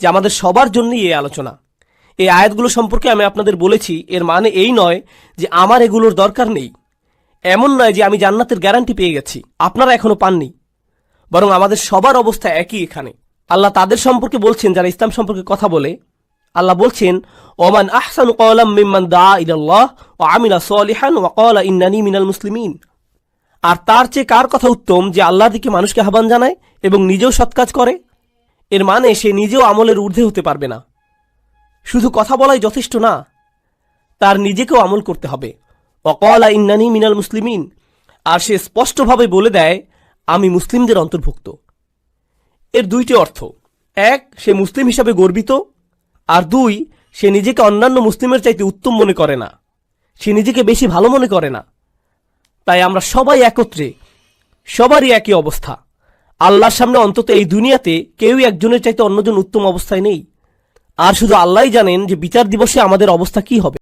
যে আমাদের সবার জন্যই এই আলোচনা। এই আয়াতগুলো সম্পর্কে আমি আপনাদের বলেছি, এর মানে এই নয় যে আমার এগুলোর দরকার নেই, এমন নয় যে আমি জান্নাতের গ্যারান্টি পেয়ে গেছি, আপনারা এখনো পাননি, বরং আমাদের সবার অবস্থা একই। এখানে আল্লাহ তাদের সম্পর্কে বলছেন যারা ইসলাম সম্পর্কে কথা বলে। আল্লাহ বলছেন, ওমান আহসানু কওলাম মিম্মান দাআ ইলাল্লাহ ওয়া আমিলা সলিহান ওয়া ক্বালা ইন্নানী মিনাল মুসলিমিন। আর তার চেয়ে কার কথা উত্তম যে আল্লাহর দিকে মানুষকে আহ্বান জানায় এবং নিজেও সৎ কাজ করে? এর মানে সে নিজেও আমলের ঊর্ধ্বে হতে পারবে না। শুধু কথা বলাই যথেষ্ট না, তার নিজেকেও আমল করতে হবে। ওয়া ক্বালা ইন্নানী মিনাল মুসলিমিন, আর সে স্পষ্টভাবে বলে দেয় আমি মুসলিমদের অন্তর্ভুক্ত। এর দুইটি অর্থ, এক, সে মুসলিম হিসাবে গর্বিত, আর দুই, সে নিজেকে অন্যান্য মুসলিমের চাইতে উত্তম মনে করে না, সে নিজেকে বেশি ভালো মনে করে না। তাই আমরা সবাই একত্রে, সবারই একই অবস্থা। আল্লাহর সামনে অন্তত এই দুনিয়াতে কেউই একজনের চাইতে অন্যজন উত্তম অবস্থায় নেই। আর শুধু আল্লাহই জানেন যে বিচার দিবসে আমাদের অবস্থা কি হবে।